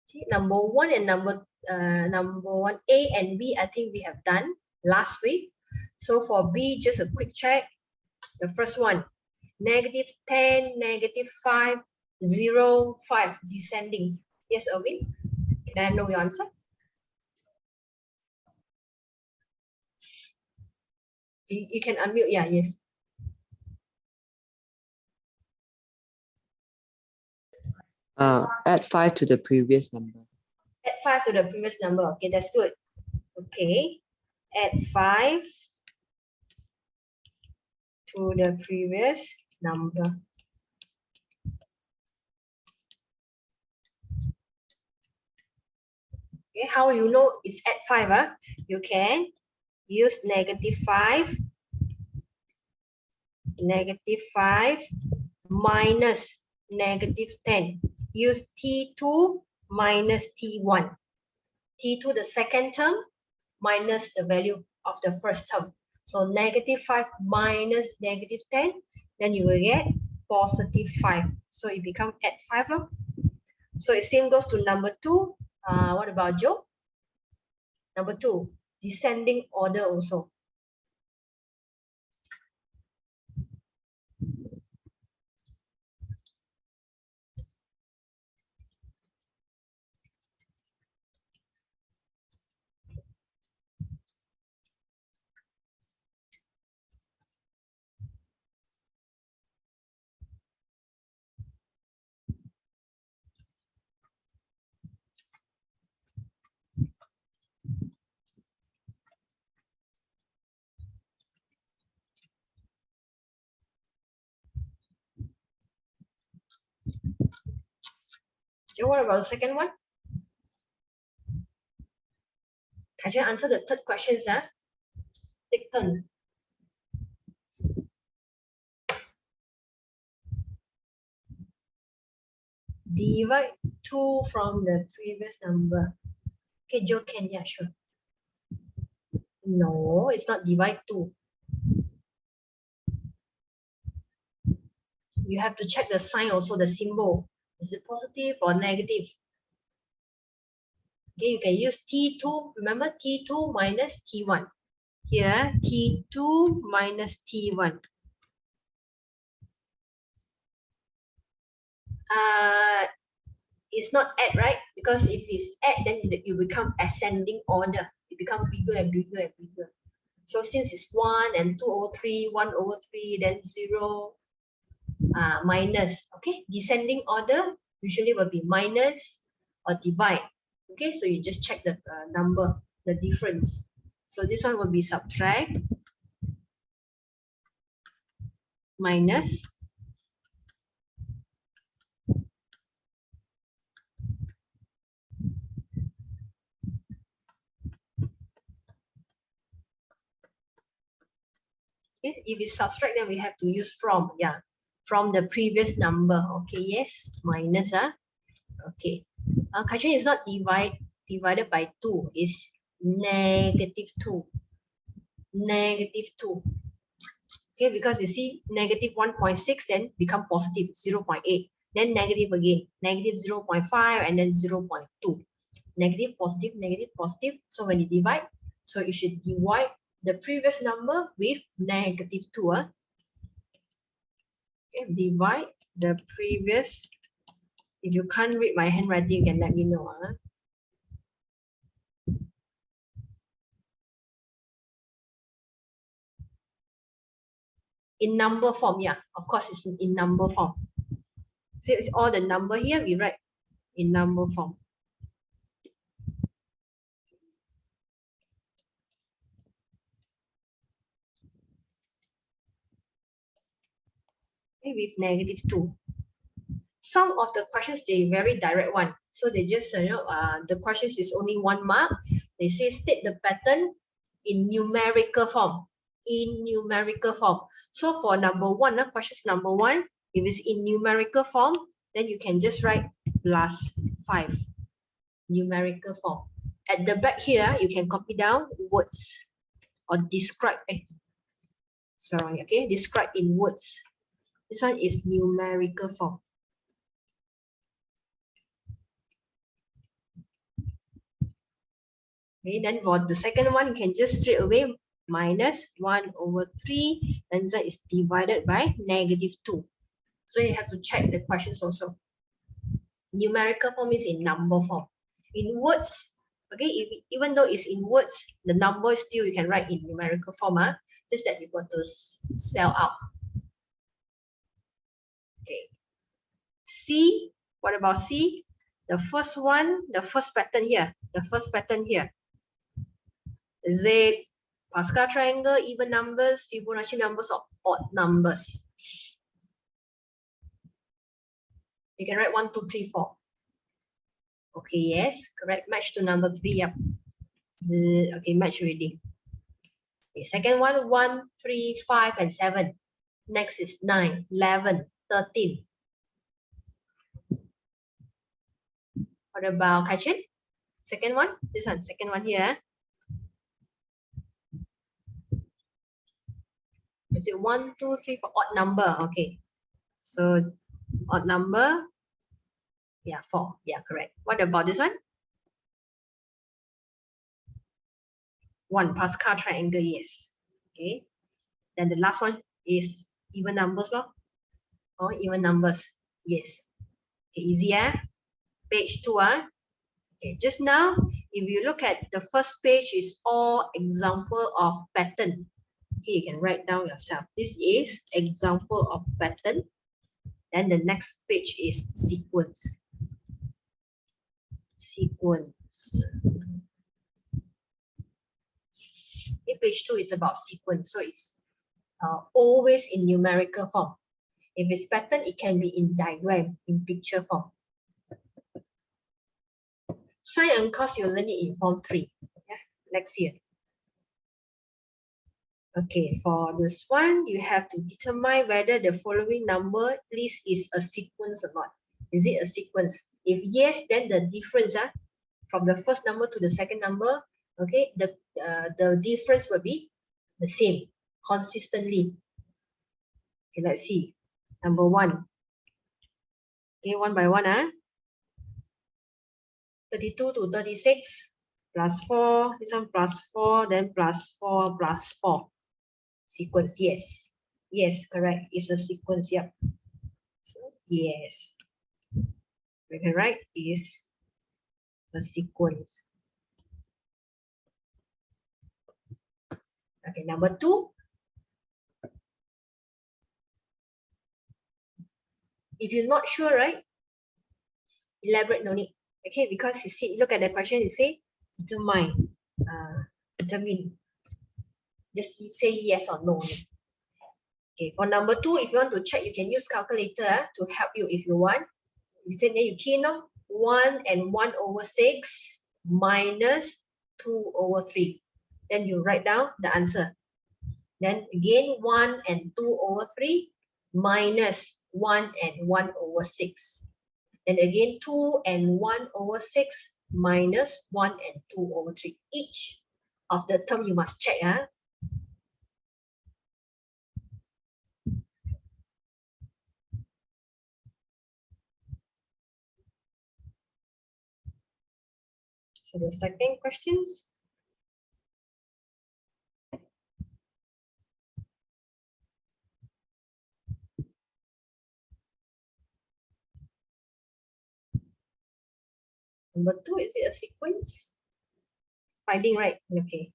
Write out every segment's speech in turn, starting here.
See, number one and number one, A and B, I think we have done last week. So for B, just a quick check. The first one, -10, -5, 0, 5, descending. Yes, Erwin? Can I know your answer? You can unmute. Yeah, yes. Add 5 to the previous number. Add 5 to the previous number. Okay, that's good. Okay, add 5 to the previous number. Okay, how you know it's add 5? You can use -5, -5 minus -10. Use T2 minus T1. T2, the second term, minus the value of the first term. So -5 minus -10, then you will get +5. So it becomes add 5. So it same goes to number 2. What about Joe? Number 2, descending order also. Joe, what about the second one? Can you answer the third question, sir? Take turn. Divide 2 from the previous number. Okay, Joe can, yeah, sure. No, it's not divide 2. You have to check the sign also, the symbol. Is it positive or negative? Okay, you can use T2. Remember T2 minus T1. Here, T2 minus T1. It's not add, right? Because if it's add, then you become ascending order. It becomes bigger and bigger and bigger. So since it's 1 and 2 over 3, 1 over 3, then 0, minus. Okay, descending order usually will be minus or divide. Okay, so you just check the number, the difference. So this one will be subtract, minus, okay, if it's subtract, then we have to use from, yeah, from the previous number. Okay, yes, minus. Okay, question is not divided by 2, is -2. -2. Okay, because you see -1.6, then become positive 0.8, then negative again, -0.5, and then 0.2. Negative, positive, negative, positive. So when you divide, so you should divide the previous number with -2. Okay, divide the previous. If you can't read my handwriting, you can let me know. In number form, yeah, of course it's in number form. So it's all the number here, we write in number form. Okay, with -2. Some of the questions, they very direct one. So they just, the questions is only 1 mark. They say state the pattern in numerical form. In numerical form. So for number 1, questions number 1, if it's in numerical form, then you can just write +5. Numerical form. At the back here, you can copy down words or describe. Okay, describe in words. This one is numerical form. Okay, then for the second one, you can just straight away minus 1 over 3, and z is divided by negative 2. So you have to check the questions also. Numerical form is in number form. In words, okay, even though it's in words, the number still you can write in numerical form, just that you got to spell out. Okay. C, what about C? The first one, the first pattern here, Z, Pascal triangle, even numbers, Fibonacci numbers, or odd numbers. You can write 1, 2, 3, 4. Okay, yes, correct. Match to number 3. Yep. Okay, match already. Okay, second one, 1, 3, 5, and 7. Next is 9, 11, 13. What about Kaichin? Second one, this one, second one here. Is it 1, 2, 3, 4? Odd number. Okay. So odd number. Yeah, 4. Yeah, correct. What about this one? 1, Pascal triangle, yes. Okay. Then the last one is even numbers, or even numbers. Yes. Okay, easy, Page 2, Okay, just now, if you look at the first page, is all example of pattern. Okay, you can write down yourself. This is example of pattern. Then the next page is sequence. Sequence. Okay, page 2 is about sequence, so it's always in numerical form. If it's pattern, it can be in diagram, in picture form. Sign and cos, you'll learn it in form 3. Yeah, next year. Okay, for this one, you have to determine whether the following number list is a sequence or not. Is it a sequence? If yes, then the difference from the first number to the second number, okay, the difference will be the same consistently. Okay, let's see. Number 1. Okay, one by one, 32 to 36 plus 4, this one plus 4, then plus 4 plus 4. Sequence, yes. Yes, correct. It's a sequence, yep. So, yes. We can write is a sequence. Okay, number 2. If you're not sure, right? Elaborate, no need. Okay, because you see, look at the question, it say determine. Determine. Just say yes or no. Okay, for number 2, if you want to check, you can use calculator to help you if you want. You say then you key in 1 and 1 over 6 minus 2 over 3. Then you write down the answer. Then again 1 and 2 over 3 minus 1 and 1 over 6. Then again 2 and 1 over 6 minus 1 and 2 over 3. Each of the term you must check. So the second questions. Number 2, is it a sequence? Finding, right? Okay.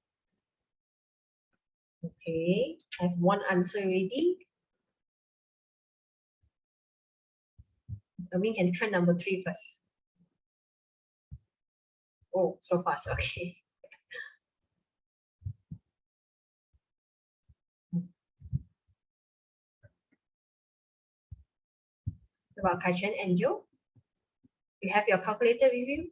Okay, I have one answer ready. We can try number 3 first. Oh, so fast. Okay. About Kaichan and Joe. You have your calculator with you?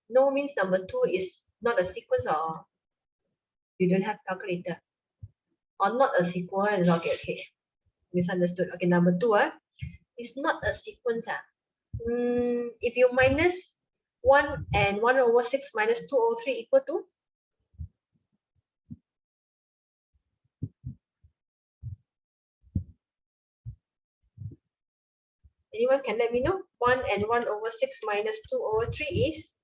No means number 2 is not a sequence, or you don't have calculator. Or not a sequence. Okay, okay. Misunderstood. Okay, number 2, it's not a sequence. If you minus 1 and 1 over 6 minus 2 over 3 equal to? Anyone can let me know? 1 and 1 over 6 minus 2 over 3 is?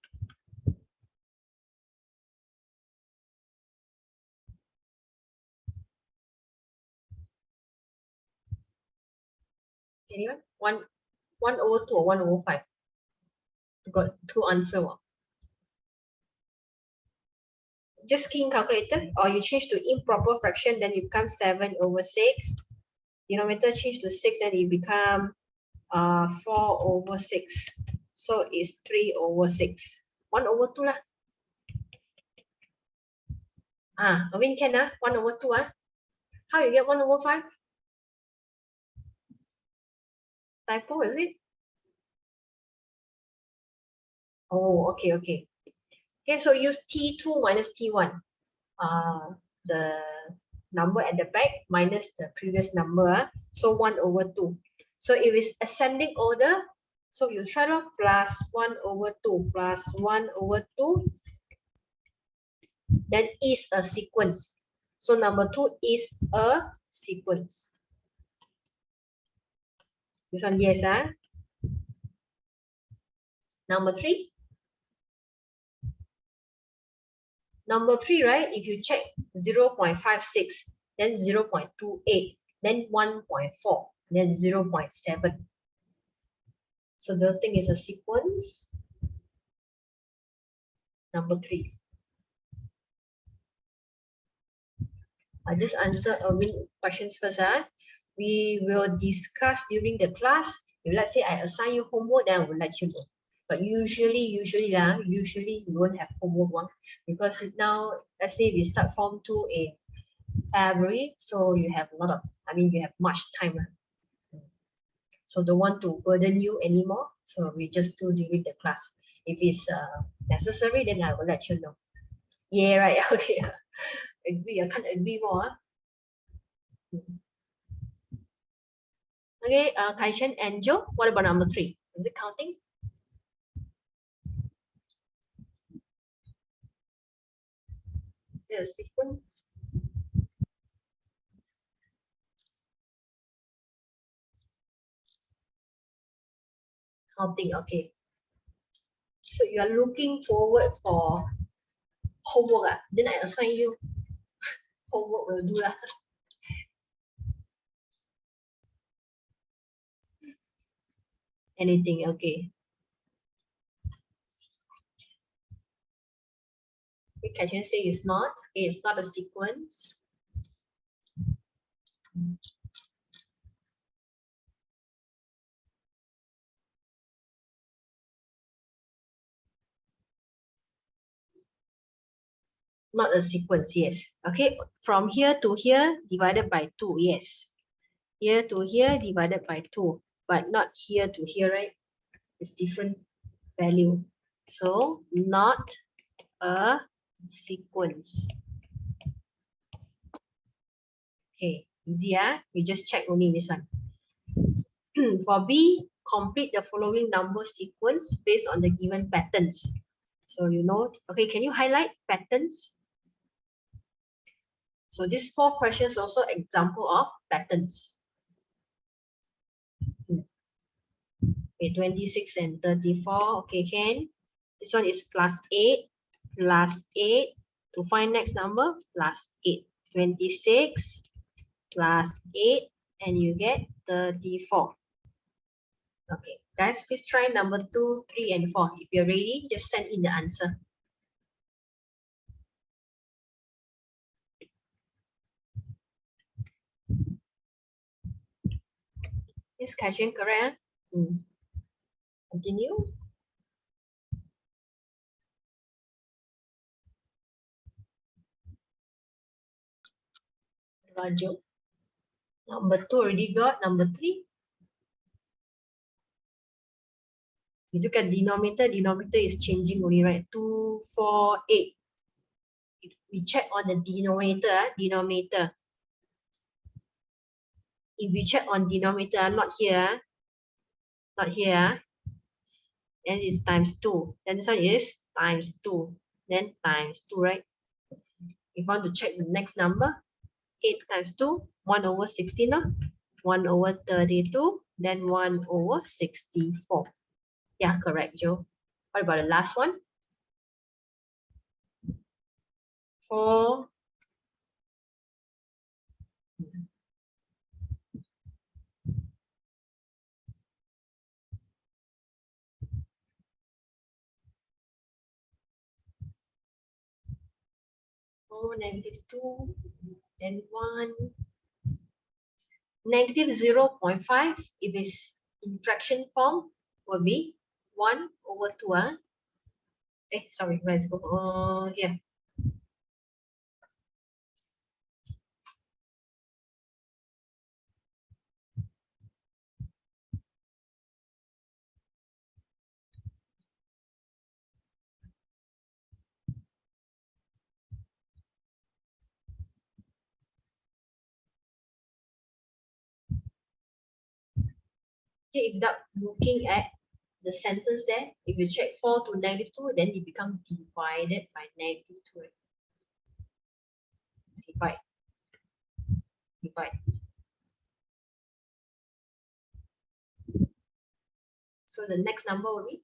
Anyone? 1 over 2 or 1 over 5? Got two answer. Just key in calculator, or you change to improper fraction, then it becomes 7 over 6. Denominator change to 6, then it become 4 over 6. So it's 3 over 6. 1 over 2 lah. Win can 1 over 2 How you get 1 over 5? Typo, is it? Oh, okay, okay. Okay, so use T2 minus T1. The number at the back minus the previous number. So 1 over 2. So if it's ascending order, so you try to plus 1 over 2 plus 1 over 2. Then is a sequence. So number 2 is a sequence. This one, yes. Number 3. Number 3, right? If you check 0.56, then 0.28, then 1.4, then 0.7. So the thing is a sequence. Number 3. I just answer Erwin questions first. We will discuss during the class. If let's say I assign you homework, then I will let you know. But usually you won't have homework one, because now let's say we start Form 2 in February, so you have a lot of, you have much time. So don't want to burden you anymore. So we just do during the class. If it's necessary, then I will let you know. Yeah, right. Okay. Agree. I can't agree more. Okay, Kai-Chen and Joe, what about number 3? Is it counting? Is it a sequence? Counting, okay. So you are looking forward for homework. Then I assign you homework will do lah. Anything, okay. Kai-Chen say it's not. Okay, it's not a sequence. Not a sequence, yes. Okay, from here to here divided by 2, yes. Here to here divided by 2, but not here to here, right? It's different value. So not a sequence. Okay, easy. You just check only this one. For B, complete the following number sequence based on the given patterns. So you know, okay, can you highlight patterns? So these 4 questions also example of patterns. Okay, 26 and 34. Okay, can. This one is plus 8, plus 8. To find next number, plus 8. 26 plus 8, and you get 34. Okay, guys, please try number 2, 3, and 4. If you're ready, just send in the answer. Is Kai-Chen correct? Continue. Raju. Number 2 already got. Number 3. You look at denominator. Denominator is changing only, right? 2, 4, 8. If we check on the denominator. If we check on denominator, not here, then it's times 2. Then this one is times 2. Then times 2, right? If you want to check the next number, 8 times 2, 1 over 16, 1 over 32. then 1/64. Yeah, correct, Joe. What about the last one? 4. Oh, -2, then 1. -0.5, if it's in fraction form, will be 1/2. Sorry, let's go. Here. Okay, without looking at the sentence there, if you check 4 to -2, then it becomes divided by -2. Divide, divide. So the next number will be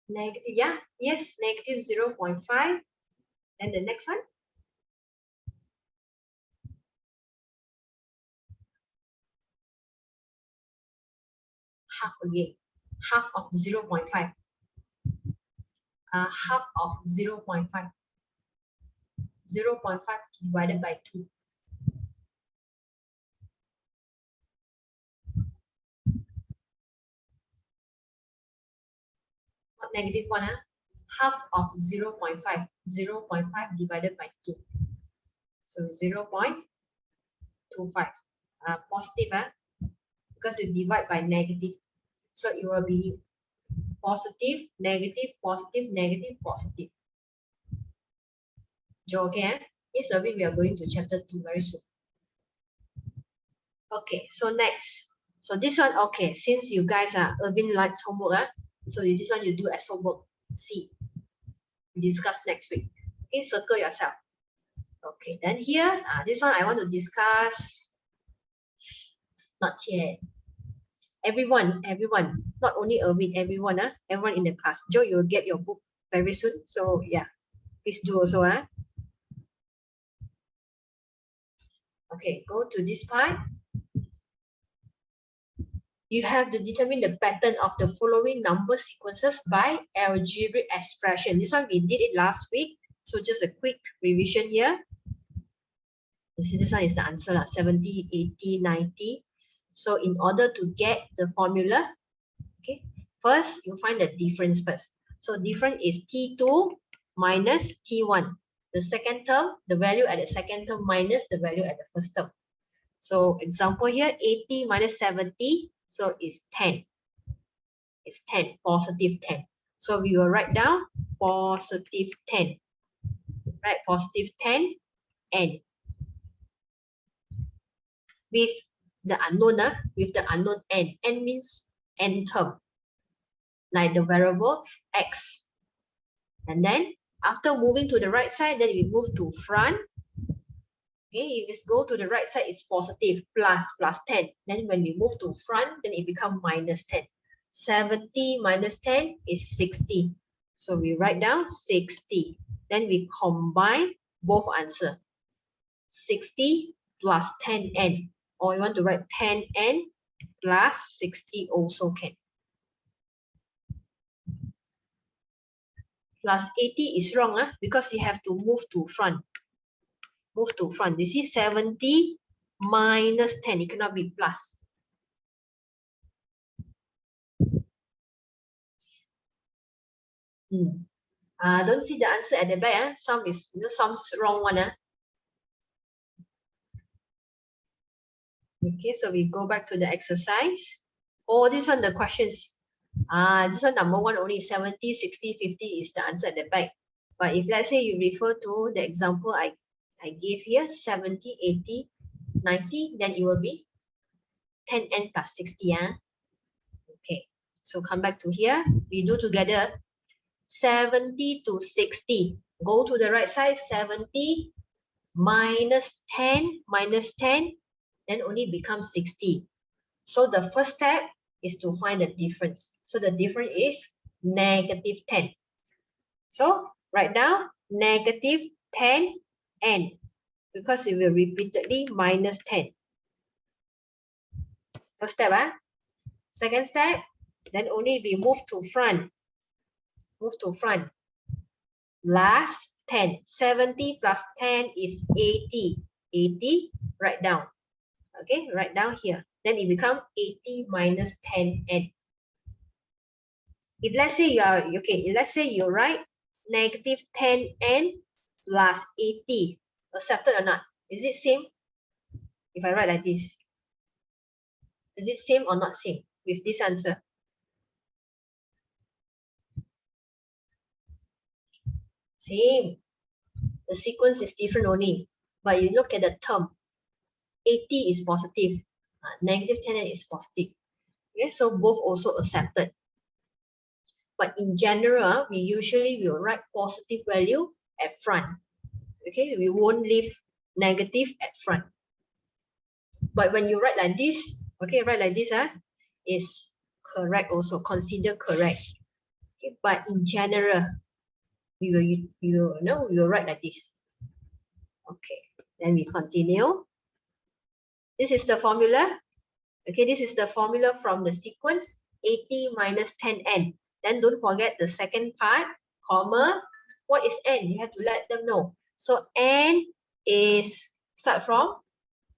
negative. Yeah, yes, -0.5. Then the next one, half again. Half of 0.5. Half of 0.5. 0.5 divided by 2. What -1? Half of 0.5. 0.5 divided by 2. So 0.25. Positive, because you divide by negative. So it will be positive, negative, positive, negative, positive. Joe, okay? Yes, Irvin, we are going to chapter 2 very soon. Okay, so next. So this one, okay, since you guys are Irvin likes homework, so this one you do as homework C. We discuss next week. Okay, circle yourself. Okay, then here, this one I want to discuss. Not yet. Everyone, not only Irvin, everyone, everyone in the class. Joe, you'll get your book very soon. So yeah, please do also. Okay, go to this part. You have to determine the pattern of the following number sequences by algebraic expression. This one we did it last week. So just a quick revision here. You see, this one is the answer, 70, 80, 90. So in order to get the formula, okay, first you find the difference first. So difference is T2 minus T1. The second term, the value at the second term minus the value at the first term. So example here, 80 minus 70, so it's 10. It's 10, positive 10. So we will write down positive 10. Right, positive 10 and with the unknown, with the unknown n. N means n term, like the variable x. And then after moving to the right side, then we move to front. Okay, if we go to the right side, it's positive, plus 10. Then when we move to front, then it becomes minus 10. 70 minus 10 is 60. So we write down 60. Then we combine both answer. 60 plus 10n. Or you want to write 10n plus 60 also can. Plus 80 is wrong, because you have to move to front. Move to front. You see 70 minus 10. It cannot be plus. Don't see the answer at the back. Some is some's wrong one. Okay, so we go back to the exercise. Oh, this one the questions. This one number one only 70, 60, 50 is the answer at the back. But if let's say you refer to the example I gave here, 70, 80, 90, then it will be 10n plus 60. Okay, so come back to here. We do together 70 to 60. Go to the right side, 70 minus 10, then only becomes 60. So the first step is to find the difference. So the difference is negative 10. So write down negative 10n, because it will repeatedly minus 10. First step, second step, then only we move to front. Move to front. Last 10. 70 plus 10 is 80. 80, write down. Okay, write down here. Then it becomes 80 minus 10n. If let's say you are, okay, let's say you write negative 10n plus 80. Accepted or not? Is it same? If I write like this, is it same or not same with this answer? Same. The sequence is different only. But you look at the term. 80 is positive. Negative 10n is positive. Okay, so both also accepted. But in general, we usually will write positive value at front. Okay, we won't leave negative at front. But when you write like this, okay, write like this, is correct also, consider correct. Okay, but in general, we will write like this. Okay, then we continue. This is the formula. Okay, this is the formula from the sequence 80 minus 10n. Then don't forget the second part, comma. What is n? You have to let them know. So n is start from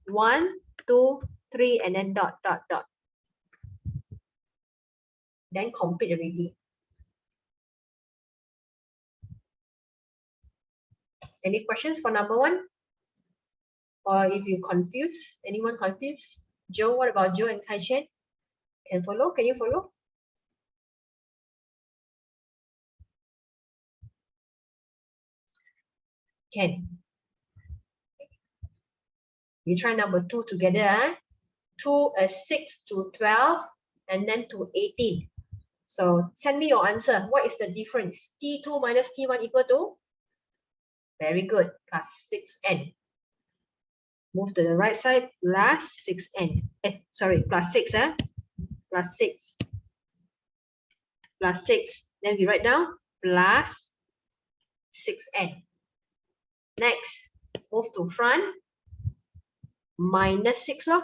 1, 2, 3, and then dot, dot, dot. Then complete already. Any questions for number 1? Or if you confused, anyone confused? Joe, what about Joe and Kai-Chen? Can follow? Can you follow? Can. We try number 2 together. 2 is 6 to 12 and then to 18. So send me your answer. What is the difference? T2 minus T1 equal to? Very good. Plus 6n. Move to the right side. Plus 6n. Sorry, plus 6. Plus 6. Plus 6. Then we write down plus 6n. Next, move to front. Minus 6 lor.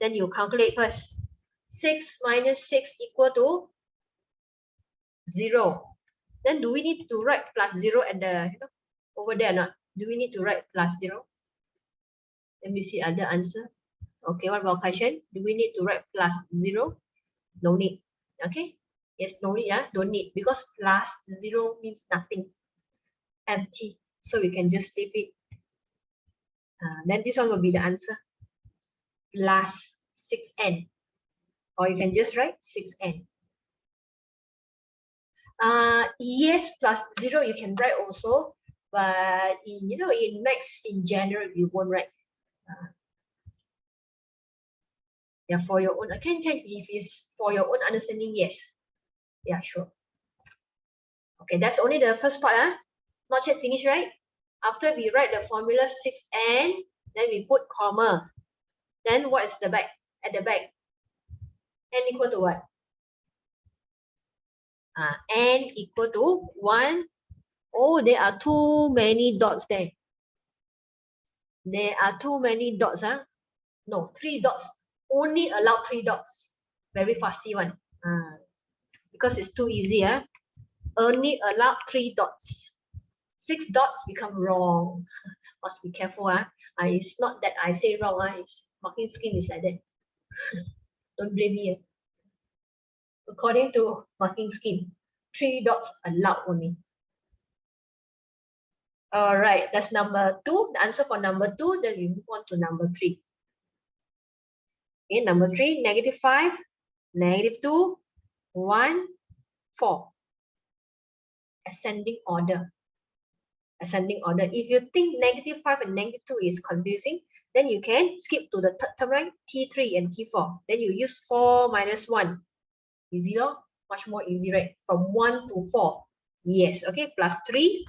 Then you calculate first. 6 minus 6 equal to 0. Then do we need to write plus 0 at the over there or not? Do we need to write plus 0? Let me see other answer. Okay, what about Kai-Chen? Do we need to write plus 0? No need. Okay? Yes, no need. Don't need, because plus 0 means nothing. Empty. So we can just leave it. Then this one will be the answer. Plus 6n. Or you can just write 6n. Yes, plus 0 you can write also, but in maths in general you won't write. Yeah, for your own. Can if it's for your own understanding, yes. Yeah, sure. Okay, that's only the first part. Not yet finished, right? After we write the formula 6n, then we put comma. Then what is the back? At the back, n equal to what? N equal to 1. Oh, there are too many dots there. There are too many dots. No, 3 dots. Only allow 3 dots. Very fussy one. Because it's too easy. Only allow 3 dots. 6 dots become wrong. Must be careful. It's not that I say wrong. It's marking scheme is like that. Don't blame me. According to marking scheme, 3 dots allowed only. All right, that's number 2. The answer for number 2. Then we move on to number 3. Okay, number 3, negative 5, negative 2, 1, 4. Ascending order. Ascending order. If you think negative 5 and negative 2 is confusing, then you can skip to the third term, right? T3 and T4. Then you use 4 minus 1. Easy, much more easy, right? From 1 to 4. Yes, okay, plus 3.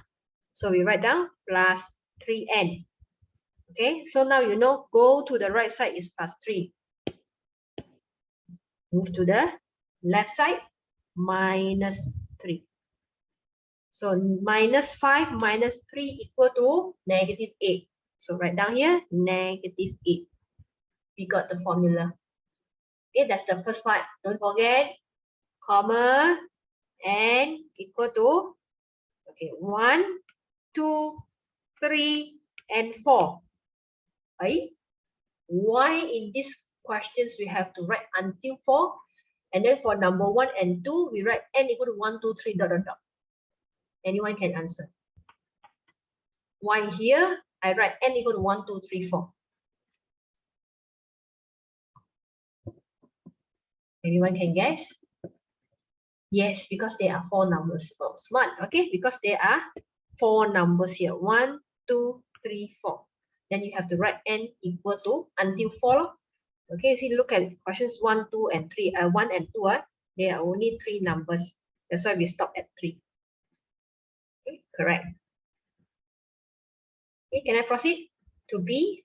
So we write down plus 3n. Okay, so now you know, go to the right side is plus 3. Move to the left side, minus 3. So minus 5 minus 3 equal to negative 8. So write down here, negative 8. We got the formula. Okay, that's the first part. Don't forget, comma, and equal to, okay, 1, 2, 3, and 4. Right? Why in these questions we have to write until 4? And then for number 1 and 2, we write n equal to 1, 2, 3, dot, dot, dot. Anyone can answer. Why here I write n equal to 1, 2, 3, 4? Anyone can guess? Yes, because there are 4 numbers. Oh, smart. Okay, because there are 4 numbers here. 1, 2, 3, 4. Then you have to write n equal to until 4. Okay, see, look at questions 1, 2, and 3. 1 and 2, there are only 3 numbers. That's why we stop at 3. Okay, correct. Okay, can I proceed to B?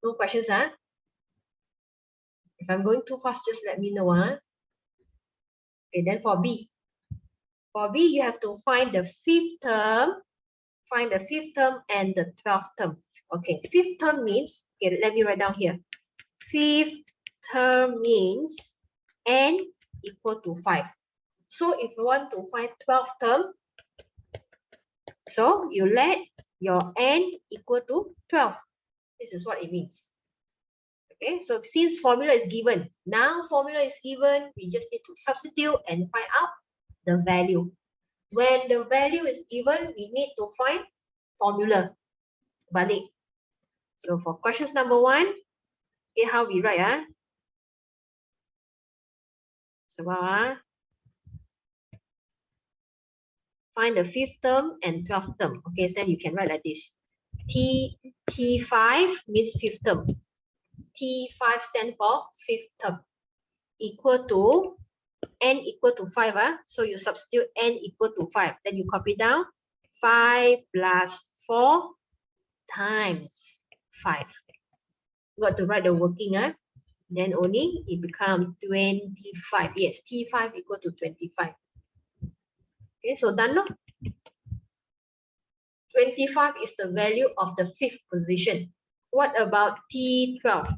No questions, huh? If I'm going too fast, just let me know, huh? Okay, then for B. For B, you have to find the 5th term, find the 5th term and the 12th term. Okay, 5th term means, okay, let me write down here. 5th term means n equal to 5. So if you want to find 12th term, so you let your n equal to 12. This is what it means. Okay, so since formula is given, now formula is given, we just need to substitute and find out the value. When the value is given, we need to find formula. Balik. So for questions number 1, okay, how we write? So find the 5th term and 12th term. Okay, so then you can write like this. T5 means 5th term. T5 stands for 5th term. Equal to n equal to 5. So you substitute n equal to 5. Then you copy down 5 plus 4 times 5. Got to write the working. Then only it becomes 25. Yes, T5 equal to 25. Okay, so done. No? 25 is the value of the 5th position. What about T12?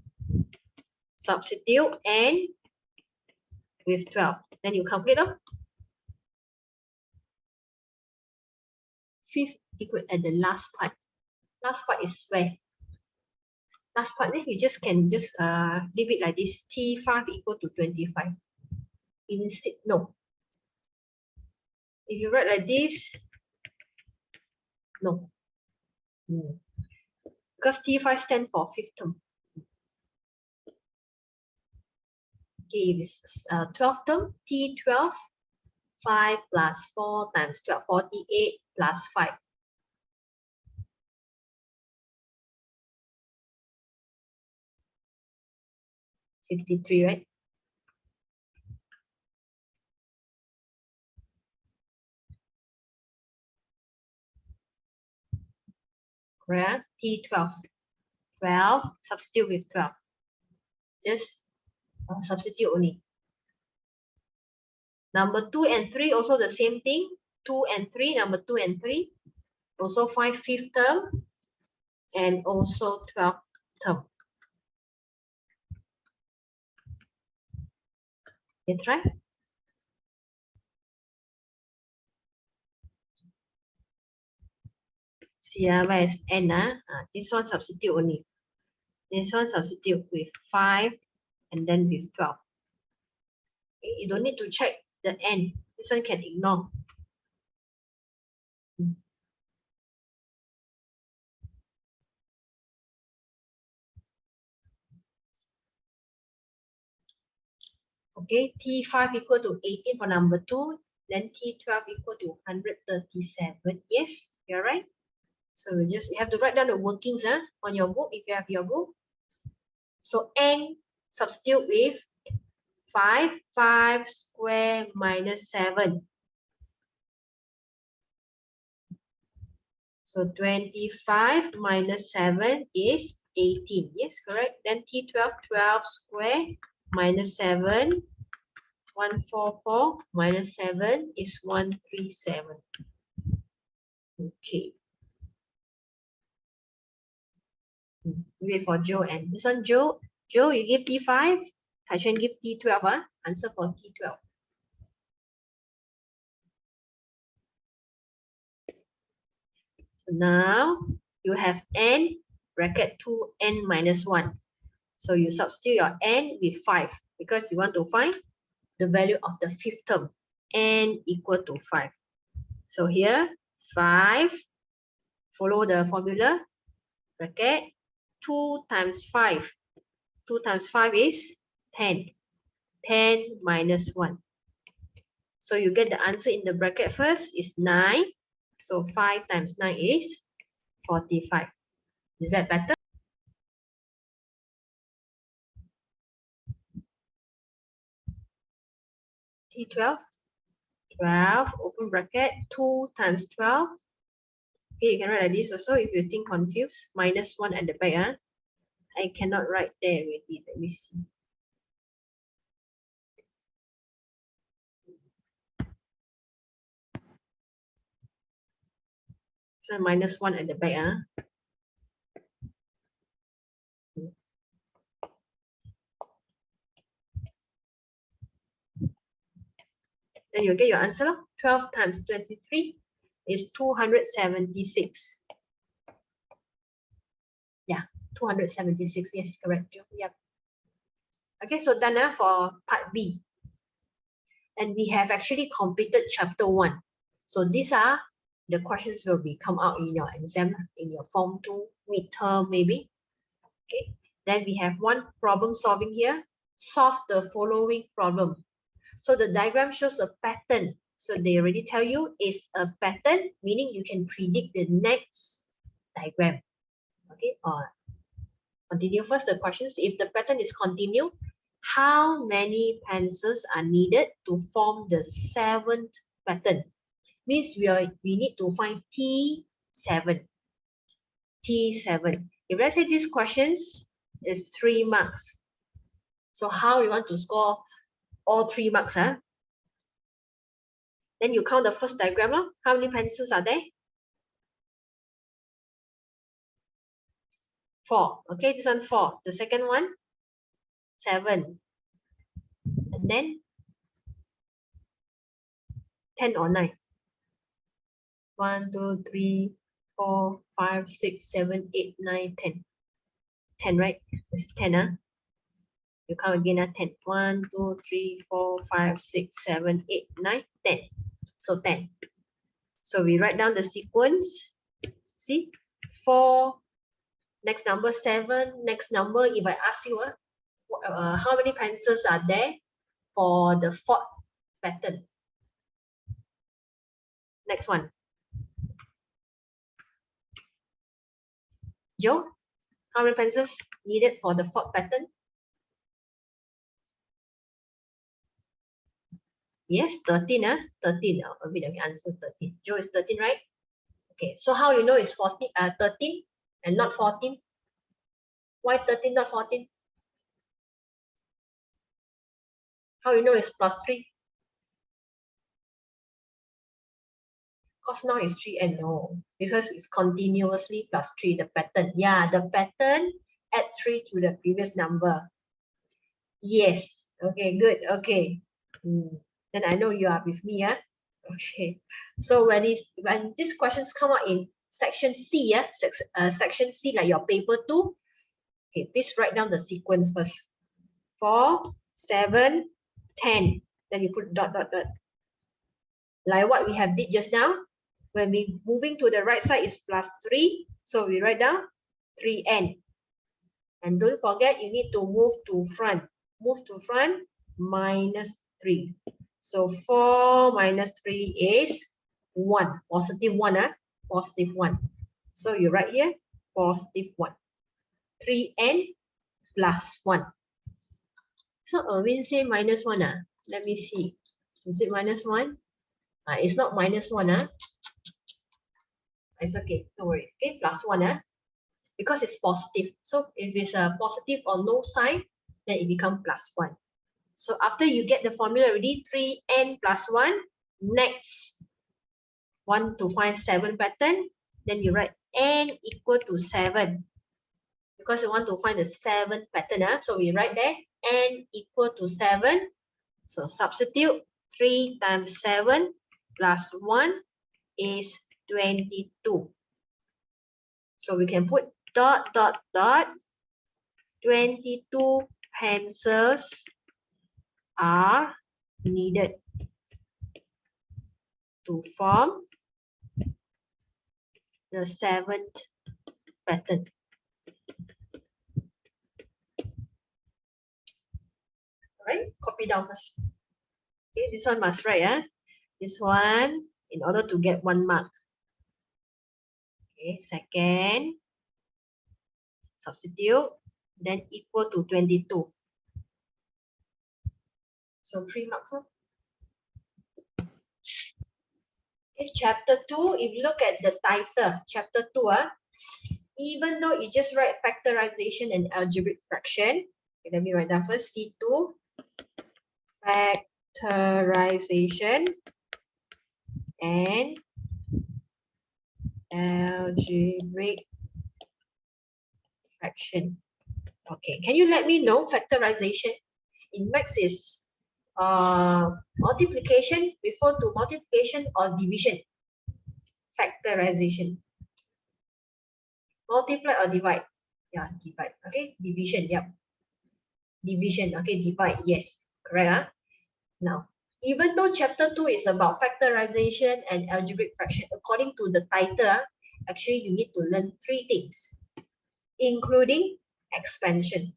Substitute n with 12. Then you calculate. 5th equal at the last part. Last part is where? Last part, then you just can just leave it like this. T5 equal to 25. Instead, no. If you write like this, no. Because T5 stands for 5th term. Okay, if it's 12th term, T12, 5 plus 4 times 12, 48 plus 5. 53, right? Correct. T12. 12, substitute with 12. Just substitute only. Number 2 and 3, also the same thing. 2 and 3, number 2 and 3. Also find 5th term and also 12th term. That's right. See, where is n? This one substitute only. This one substitute with 5 and then with 12. Okay, you don't need to check the n. This one can ignore. Okay, T5 equal to 18 for number 2. Then T12 equal to 137. Yes, you're right. So you have to write down the workings on your book if you have your book. So n substitute with 5. 5 square minus 7. So 25 minus 7 is 18. Yes, correct. Then T12, 12 square minus 7. 144 minus 7 is 137. Okay. Wait for Joe and this one, Joe, you give T5. Kai-Xuan give T12. Answer for T12. So now you have n bracket 2n minus 1. So you substitute your n with 5 because you want to find the value of the fifth term, n equal to 5. So here 5, follow the formula, bracket 2 times 5. 2 times 5 is 10. 10 minus 1. So you get the answer in the bracket first is 9. So 5 times 9 is 45. Is that better? T12. 12, open bracket, 2 times 12. Okay, you can write like this also if you think confused. Minus 1 at the back. I cannot write there already. Let me see. So minus 1 at the back. Then you'll get your answer. 12 times 23 is 276. Yeah, 276. Yes, correct. Yep. Okay, so done for part B. And we have actually completed chapter 1. So these are the questions will be come out in your exam, in your form 2, midterm maybe. Okay, then we have one problem solving here. Solve the following problem. So the diagram shows a pattern. So they already tell you it's a pattern, meaning you can predict the next diagram. Okay, or continue first. The questions, if the pattern is continue, how many pencils are needed to form the 7th pattern? Means we need to find T7. T7. If let's say these questions is 3 marks. So how you want to score all 3 marks? Then you count the first diagram. How many pencils are there? 4. Okay, this one 4. The second one, 7. And then 10 or 9. 1, 2, 3, 4, 5, 6, 7, 8, 9, 10. 10, right? It's 10. You count again. 10. 1, 2, 3, 4, 5, 6, 7, 8, 9, 10. So 10. So we write down the sequence. See? 4, next number 7, next number. If I ask you, how many pencils are there for the 4th pattern? Next one. Joe, how many pencils needed for the 4th pattern? Yes, 13. 13. A bit okay, answer 13. Joe is 13, right? Okay, so how you know it's 13 and not 14? Why 13, not 14? How you know it's plus 3? Because now it's 3 and no, because it's continuously plus 3, the pattern. Yeah, the pattern add 3 to the previous number. Yes. Okay, good. Okay. Then I know you are with me. Okay. So when these questions come out in section C, section C, like your paper 2, okay, please write down the sequence first. 4, 7, 10. Then you put dot, dot, dot. Like what we have did just now. When we moving to the right side is plus 3. So we write down 3n. And don't forget, you need to move to front. Move to front, minus 3. So 4 minus 3 is 1. Positive 1. Positive 1. So you write here, positive 1. 3n plus 1. So Erwin say minus 1. Let me see. Is it minus 1? It's not minus 1. It's okay. Don't worry. Okay, plus 1. Because it's positive. So if it's a positive or no sign, then it becomes plus 1. So after you get the formula already, 3n plus 1, next, want to find 7 pattern, then you write n equal to 7. Because you want to find the 7th pattern, so we write there n equal to 7. So substitute 3 times 7 plus 1 is 22. So we can put dot, dot, dot, 22 pencils are needed to form the 7th pattern. Alright, copy down first. Okay, this one must write. This one in order to get 1 mark. Okay, second, substitute, then equal to 22. So 3 marks. Okay, chapter 2, if you look at the title, chapter 2, even though you just write factorization and algebraic fraction, okay, let me write down first, C2, factorization and algebraic fraction. Okay, can you let me know factorization? In maths is multiplication, refer to multiplication or division. Factorization. Multiply or divide? Yeah, divide. Okay, division. Yep. Division. Okay, divide. Yes, correct. Now, even though chapter 2 is about factorization and algebraic fraction, according to the title, actually you need to learn 3 things, including expansion.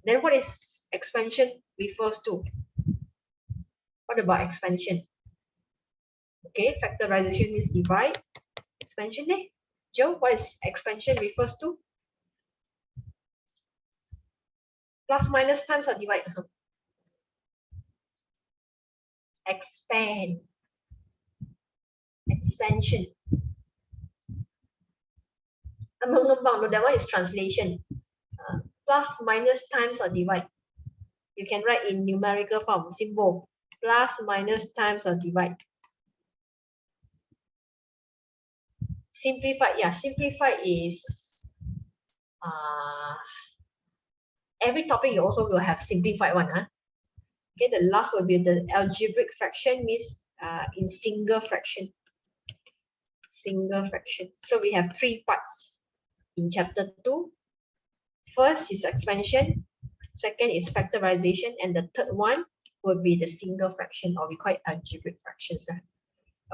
Then what is expansion refers to? What about expansion? Okay, factorization means divide. Expansion, Joe, what is expansion refers to? Plus, minus, times, or divide? Expand. Expansion. Mengembang, no, that one is translation. Plus, minus, times, or divide. You can write in numerical form, symbol. Plus, minus, times, or divide. Simplify, yeah, simplify is every topic you also will have simplified one. Okay, the last will be the algebraic fraction, means in single fraction. Single fraction. So we have 3 parts in chapter 2. First is expansion, second is factorization, and the third one will be the single fraction, or we call it algebraic fractions.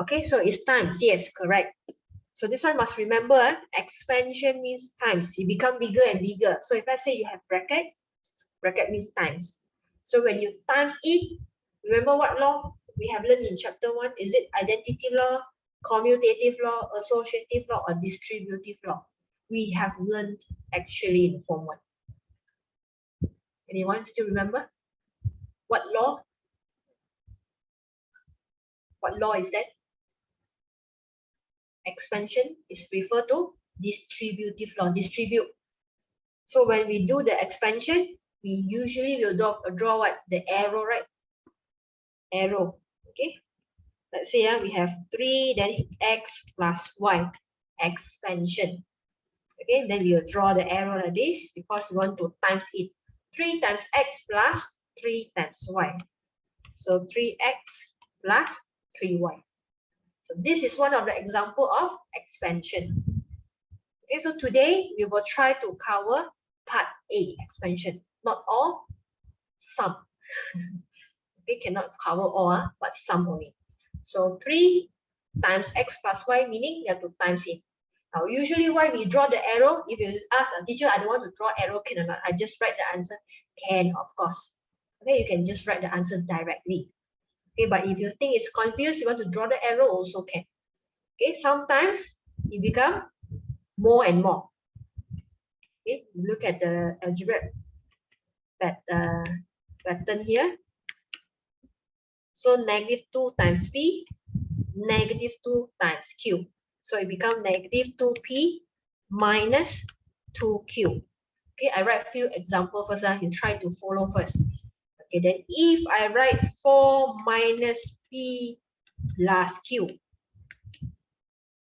Okay, so it's times. Yes, correct. So this one must remember, expansion means times. It become bigger and bigger. So if I say you have bracket, bracket means times. So when you times it, remember what law we have learned in chapter 1? Is it identity law, commutative law, associative law, or distributive law? We have learned actually in Form 1. Anyone still remember? What law? What law is that? Expansion is referred to distributive law, distribute. So when we do the expansion, we usually will draw what? The arrow, right? Arrow, okay? Let's say we have 3, then x plus y, expansion. Okay, then we will draw the arrow like this because we want to times it. 3 times x plus 3 times y. So 3x plus 3y. So this is one of the example of expansion. Okay, so today we will try to cover part A, expansion. Not all, some. We cannot cover all, but some only. So 3 times x plus y, meaning you have to times it. Now, usually why we draw the arrow, if you ask a teacher, I don't want to draw arrow, can or not? I just write the answer. Can, of course. Okay, you can just write the answer directly. Okay, but if you think it's confused, you want to draw the arrow, also can. Okay, sometimes it become more and more. Okay, look at the algebra, but Flatten here. So negative 2 times P, negative 2 times Q. So it becomes negative 2P minus 2Q. Okay, I write a few examples first. You try to follow first. Okay, then if I write 4 minus P plus Q,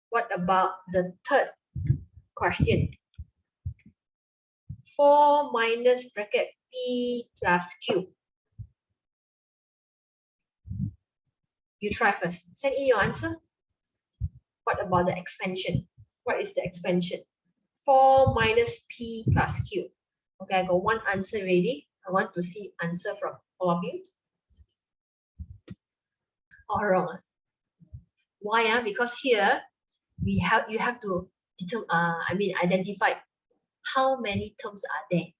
what about the third question? 4 minus bracket P plus Q. You try first. Send in your answer. What about the expansion? What is the expansion? 4 minus P plus Q. Okay, I got one answer ready. I want to see answer from all of you. All wrong. Why? Because here you have to identify how many terms are there.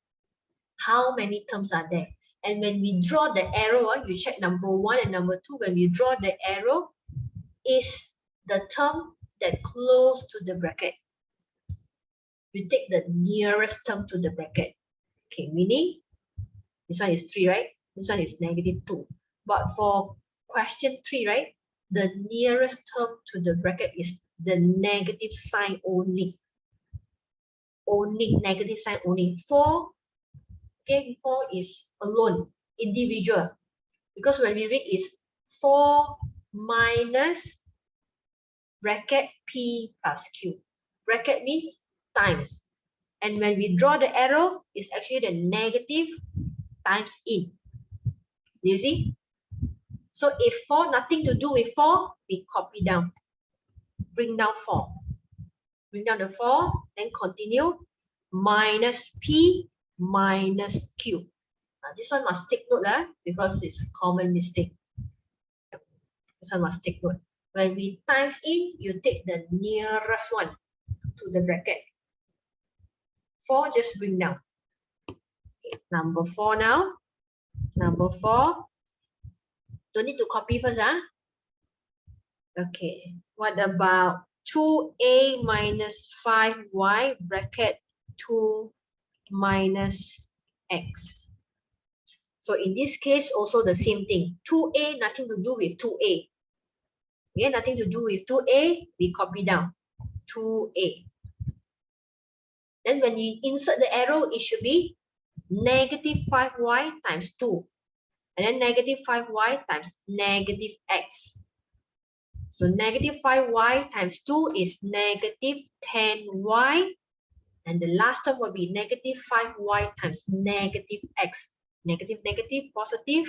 How many terms are there? And when we draw the arrow, you check number 1 and number 2. When we draw the arrow, is the term that close to the bracket. You take the nearest term to the bracket. Okay, meaning this one is 3, right? This one is negative 2. But for question 3, right? The nearest term to the bracket is the negative sign only. Only negative sign only. 4, okay, 4 is alone, individual. Because when we read is 4 minus bracket P plus Q. Bracket means times. And when we draw the arrow, it's actually the negative times in. Do you see? So if 4, nothing to do with 4, we copy down. Bring down 4. Bring down the 4, then continue. Minus P minus Q. This one must take note because it's common mistake. This one must take note. When we times in, you take the nearest one to the bracket. 4, just bring down. Okay, number 4 now. Number 4. Don't need to copy first. Okay. What about 2a minus 5y bracket 2 minus x? So in this case, also the same thing. 2a, nothing to do with 2a. Okay, nothing to do with 2a, we copy down. 2a. Then when you insert the arrow, it should be negative 5y times 2. And then negative 5y times negative x. So negative 5y times 2 is negative 10y. And the last term will be negative 5y times negative x. Negative, negative, positive,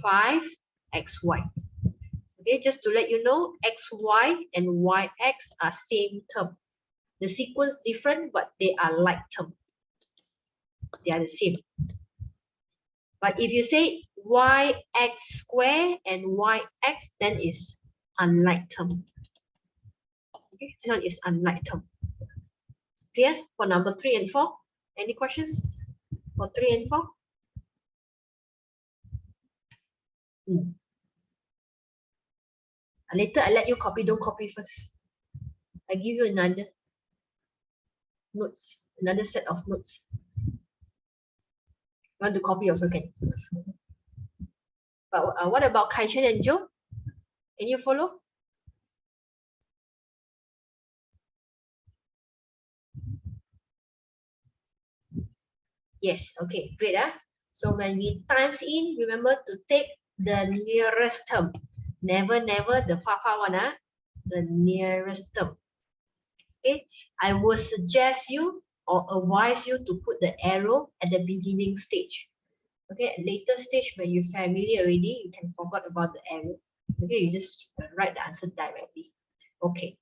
5xy. Okay, just to let you know, xy and yx are same term. The sequence different, but they are like term. They are the same. But if you say yx square and yx, then it's unlike term. Okay, this one is unlike term. Clear for number 3 and 4? Any questions for 3 and 4? Later I let you copy. Don't copy first. I give you another notes, another set of notes. You want to copy also can. But what about Kai Chen and Joe? Can you follow? Yes, okay, great. So when we times in, remember to take the nearest term. Never the far one, the nearest term. Okay, I would suggest you or advise you to put the arrow at the beginning stage. Okay, at later stage when you're familiar already, you can forget about the arrow. Okay, you just write the answer directly. Okay.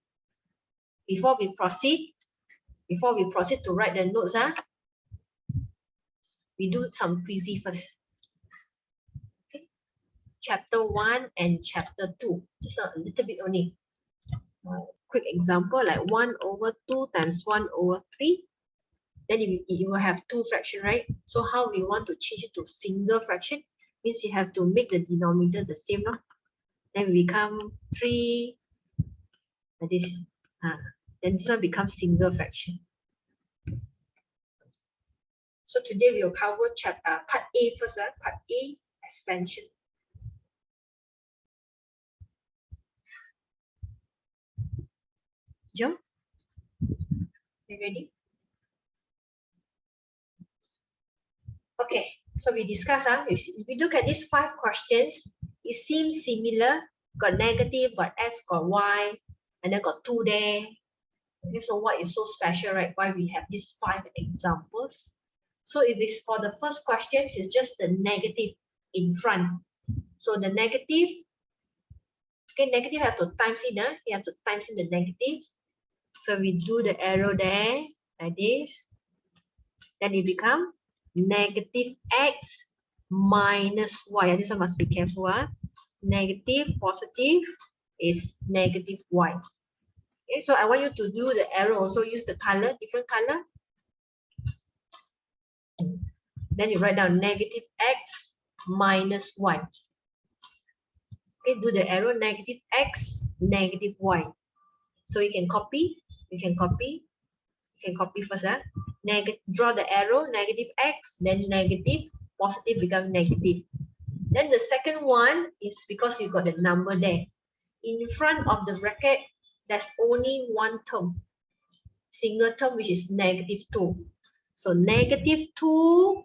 Before we proceed to write the notes, we do some quizzy first. Okay. Chapter 1 and chapter 2. Just a little bit only. Quick example like 1 over 2 times 1 over 3. Then you will have 2 fraction, right? So how we want to change it to single fraction means you have to make the denominator the same. No? Then we become 3 like this. Then this one becomes single fraction. So today we will cover part A first, part A, expansion. Jom, you ready? Okay, so we discuss, if we look at these 5 questions, it seems similar. Got negative, got x, got y, and then got 2 there. Okay, so what is so special, right? Why we have these 5 examples? So if it's for the first questions, it's just the negative in front. So the negative, okay, negative have to times in, you have to times in the negative. So we do the arrow there like this. Then it become negative x minus y. This one must be careful. Negative, positive is negative y. Okay, so I want you to do the arrow also. Use the color, different color. Then you write down negative x minus y. Okay, do the arrow negative x, negative y. So you can copy. You can copy. You can copy first. Draw the arrow, negative x, then negative, positive become negative. Then the second one is because you got the number there. In front of the bracket, there's only one term, single term, which is negative 2. So negative 2,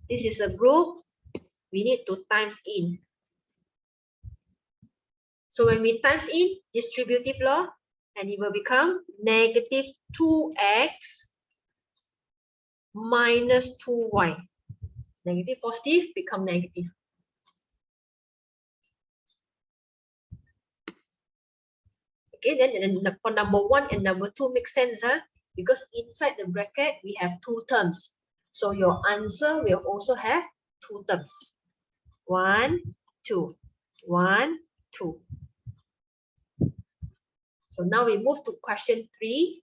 this is a group, we need to times in. So when we times in, distributive law, and it will become negative 2x minus 2y. Negative, positive, become negative. Okay, then for number 1 and number 2 makes sense, because inside the bracket, we have 2 terms. So your answer will also have 2 terms. 1, 2. 1, 2. So now we move to question 3.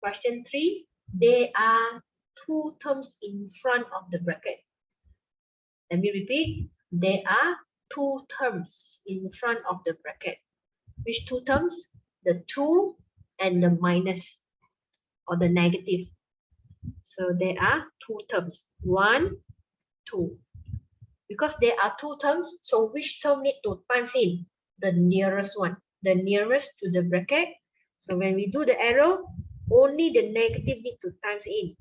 Question 3, there are 2 terms in front of the bracket. Let me repeat. There are 2 terms in front of the bracket. Which 2 terms? The 2 and the minus or the negative. So there are 2 terms. 1, 2. Because there are 2 terms, so which term need to times in? The nearest one. The nearest to the bracket. So when we do the arrow, only the negative need to times in.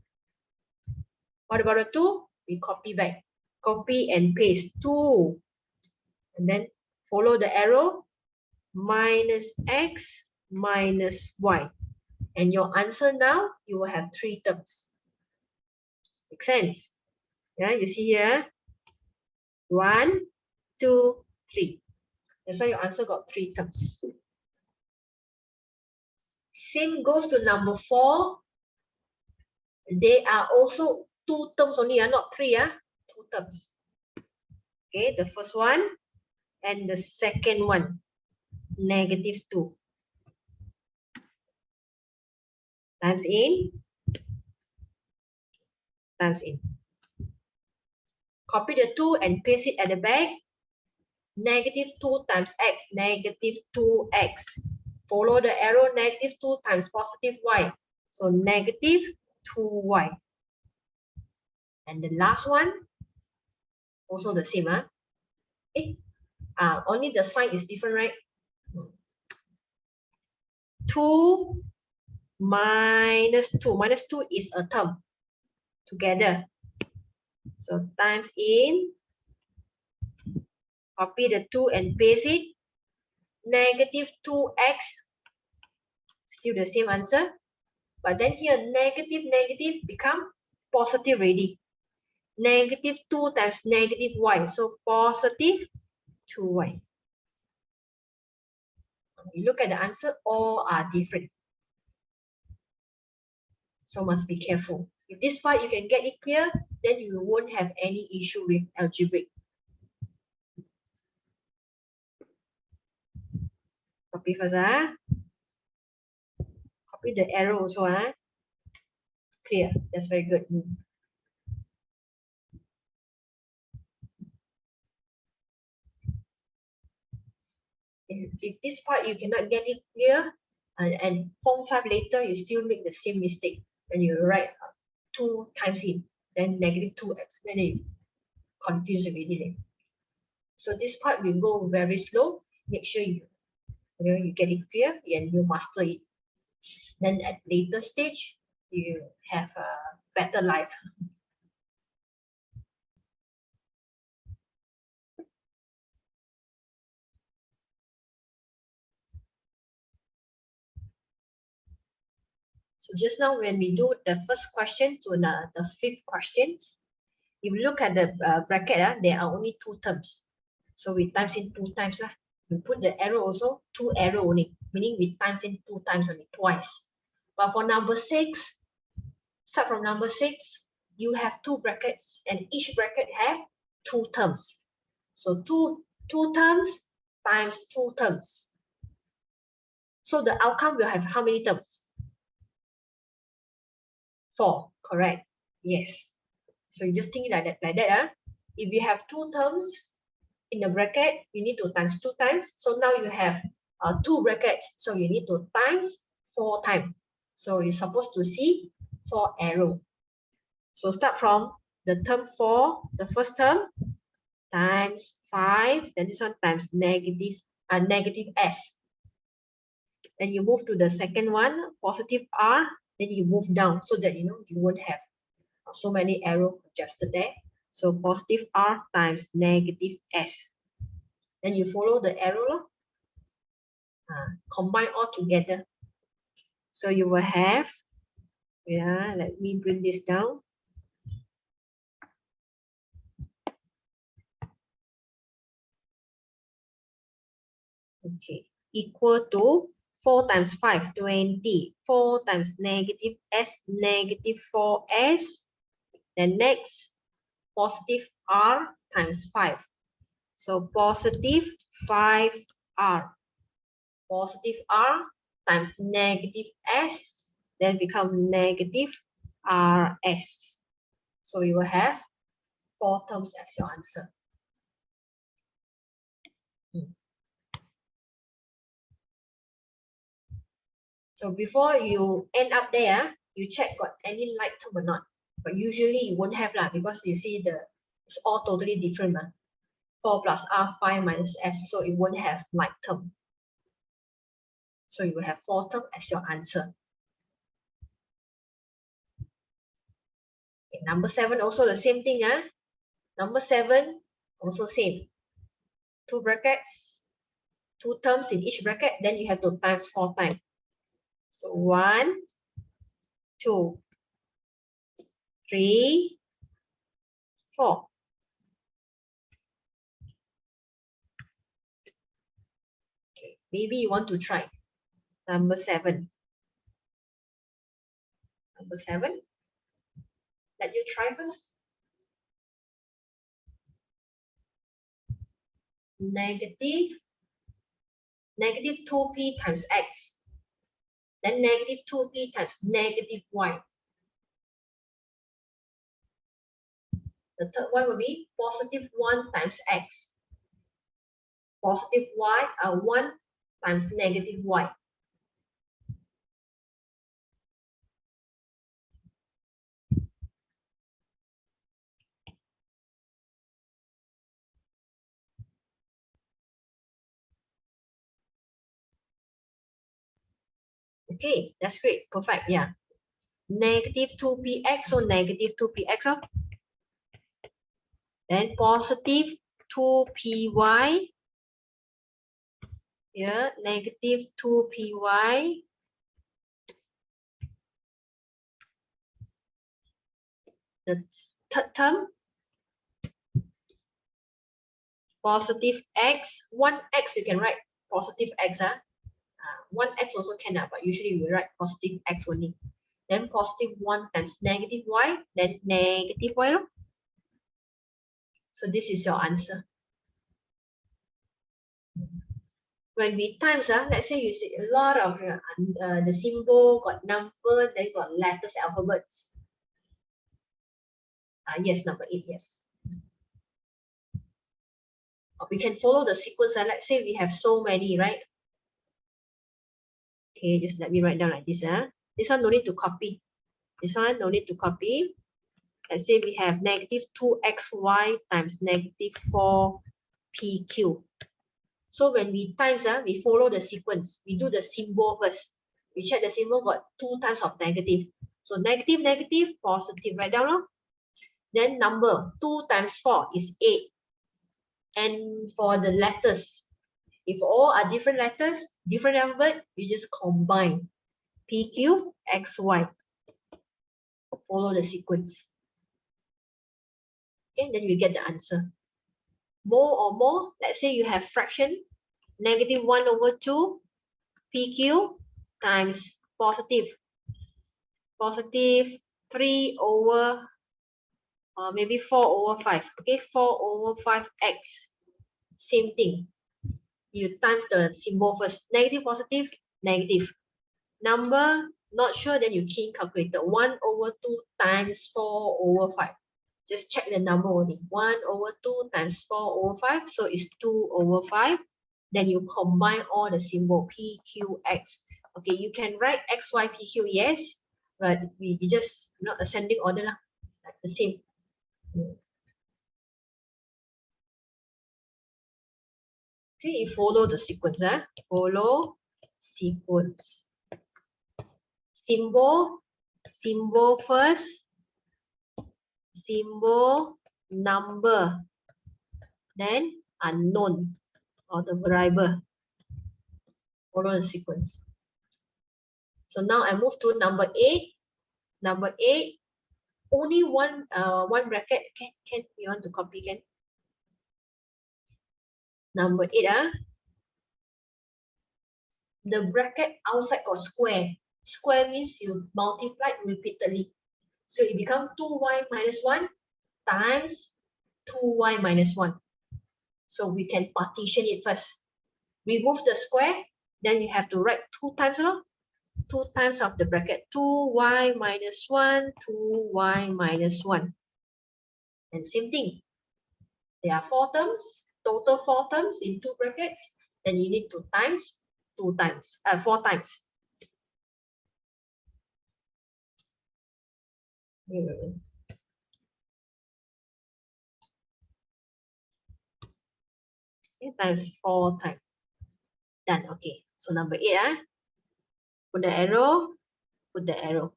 What about the 2? We copy back. Copy and paste 2. And then follow the arrow. Minus x minus y. And your answer now, you will have 3 terms. Make sense? Yeah, you see here. 1, 2, 3. That's why your answer got 3 terms. Same goes to number 4. They are also 2 terms only, not 3. 2 terms. Okay, the first one and the second one, negative 2. Times in. Times in. Copy the 2 and paste it at the back. Negative 2 times x, negative 2x. Follow the arrow, negative 2 times positive y. So negative 2y. And the last one, also the same. Only the sign is different, right? 2 minus 2. Minus 2 is a term together. So times in. Copy the 2 and paste it. Negative 2x. Still the same answer. But then here, negative, negative become positive already. Negative 2 times negative y. So positive 2y. You look at the answer, all are different. So must be careful. If this part you can get it clear, then you won't have any issue with algebraic. Copy first. Copy the arrow also. Clear. That's very good. If this part you cannot get it clear, and form 5 later, you still make the same mistake. and you write 2 times in, then negative 2x, then you confuse already. So this part will go very slow. Make sure you get it clear and you master it. Then at later stage, you have a better life. So just now when we do the first question to the 5th questions, if you look at the bracket, there are only 2 terms. So we times in 2 times. We put the arrow also 2 arrow only, meaning we times in 2 times only, twice. But for number 6, start from number 6, you have 2 brackets and each bracket have 2 terms. So two terms times 2 terms. So the outcome will have how many terms? 4, correct? Yes. So you just think like that. If you have 2 terms in the bracket, you need to times 2 times. So now you have 2 brackets. So you need to times 4 times. So you're supposed to see 4 arrow. So start from the term 4, the first term, times 5, then this one times negative s. Then you move to the second one, positive r, then you move down so that you won't have so many arrows adjusted there. So positive r times negative s. Then you follow the arrow, combine all together. So you will have, let me bring this down. Okay, equal to 4 times 5, 20. 4 times negative s, negative 4s. Then next, positive r times 5. So positive 5r. Positive r times negative s, then become negative rs. So you will have 4 terms as your answer. So before you end up there, you check got any like term or not. But usually you won't have because you see it's all totally different. 4 plus r, 5 minus s, so it won't have like term. So you will have 4 terms as your answer. Okay, number 7 also the same thing. Number 7 also same. 2 brackets, 2 terms in each bracket, then you have to times 4 times. So 1, 2, 3, 4. Okay, maybe you want to try number 7. Number 7. Let you try first. Negative 2p times x. Then negative 2p times negative y. The third one will be positive 1 times x. Positive y, 1 times negative y. Okay, that's great. Perfect. Yeah. Negative 2px, so negative 2px. Then positive 2py. Yeah, negative 2py. The third term, positive x. 1x you can write positive x. 1x also can, but usually we write positive x only. Then positive 1 times negative y, then negative y. So this is your answer. When we times, let's say you see a lot of the symbol, got number, then got letters, alphabets. Yes, number 8, yes. We can follow the sequence. Let's say we have so many, right? Okay, just let me write down like this. This one no need to copy. This one no need to copy. Let's say we have negative 2xy times negative 4pq. So when we times, we follow the sequence. We do the symbol first. We check the symbol got 2 times of negative. So negative, negative, positive. Write down. No? Then number 2 times 4 is 8. And for the letters, if all are different letters, different alphabet, you just combine PQ, XY. Follow the sequence. Okay, then you get the answer. More or more, let's say you have fraction, negative 1 over 2 PQ times positive 3 over maybe 4 over 5. Okay, 4 over 5x. Same thing. You times the symbol first. Negative, positive, negative. Number, not sure, then you key in calculator. 1 over 2 times 4 over 5. Just check the number only. 1 over 2 times 4 over 5. So it's 2 over 5. Then you combine all the symbol P, Q, X. Okay, you can write X, Y, P, Q, yes. But we just not ascending order lah. It's like the same. Okay, you follow the sequence. Follow sequence. Symbol first. Symbol, number. Then unknown or the variable. Follow the sequence. So now I move to number 8. Number 8. Only one bracket. Can you want to copy? Can? Number 8. The bracket outside got square. Square means you multiply repeatedly. So it becomes 2y minus 1 times 2y minus 1. So we can partition it first. Remove the square, then you have to write 2 times. 2 times of the bracket. 2y minus 1, 2y minus 1. And same thing. There are 4 terms, total 4 terms in 2 brackets. Then you need to times 4 times. Okay, times 4 times. Done. Okay. So number 8. Put the arrow. Put the arrow.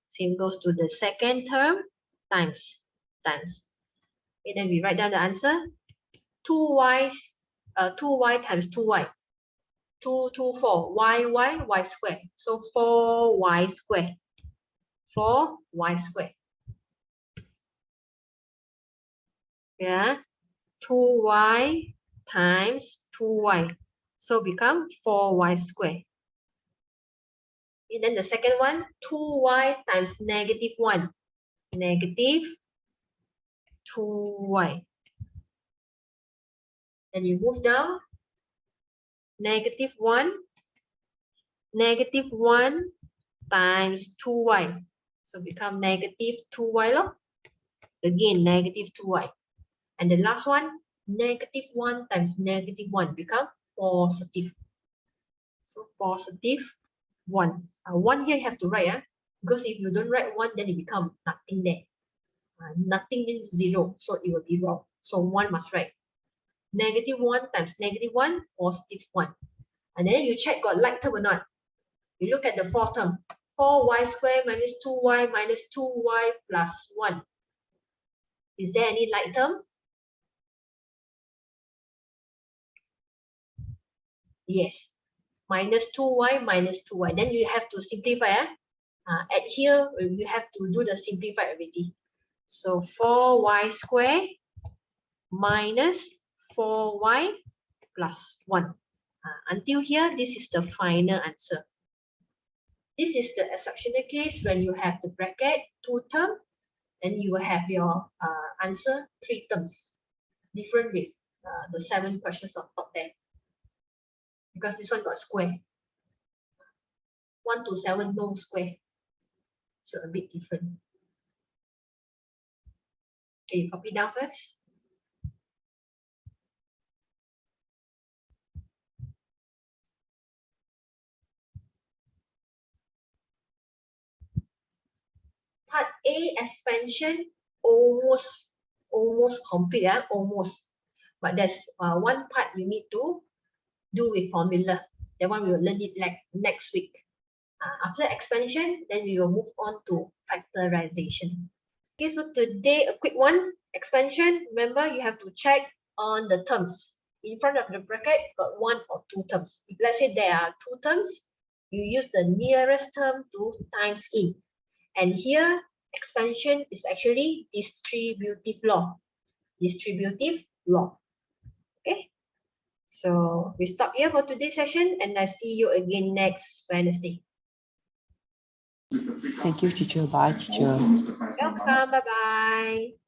Same goes to the second term. Times. Okay, then we write down the answer. 2y times 2y. 2, 2, 4. Y square. So 4y square. 4y square. Yeah. 2y times 2y. So become 4y square. And then the second one, 2y times negative 1. Negative 2y. Then you move down. Negative 1 times 2y. So become negative 2y. Again, negative 2y. And the last one, negative 1 times negative 1 become positive. So positive 1. 1 here you have to write. Because if you don't write 1, then it becomes nothing there. Nothing means 0. So it will be wrong. So 1 must write. Negative 1 times negative 1, positive 1. And then you check got like term or not. You look at the fourth term. 4y squared minus 2y minus 2y plus 1. Is there any like term? Yes. Minus 2y minus 2y. Then you have to simplify. At here, you have to do the simplify already. So 4y squared minus 4y plus 1. Until here, this is the final answer. This is the exceptional case when you have the bracket 2 term, and you will have your answer 3 terms. Different with the 7 questions on top there. Because this one got square. 1 to 7, no square. So a bit different. Okay, you copy down first. A expansion almost complete, almost. But there's one part you need to do with formula. That one we will learn it like next week. After expansion, then we will move on to factorization. Okay, so today a quick one, expansion. Remember, you have to check on the terms. In front of the bracket, got one or two terms. If let's say there are two terms, you use the nearest term to times in. And here, expansion is actually distributive law. Distributive law. Okay, so we stop here for today's session, and I see you again next Wednesday. Thank you, teacher. Bye, teacher. Welcome. Bye-bye.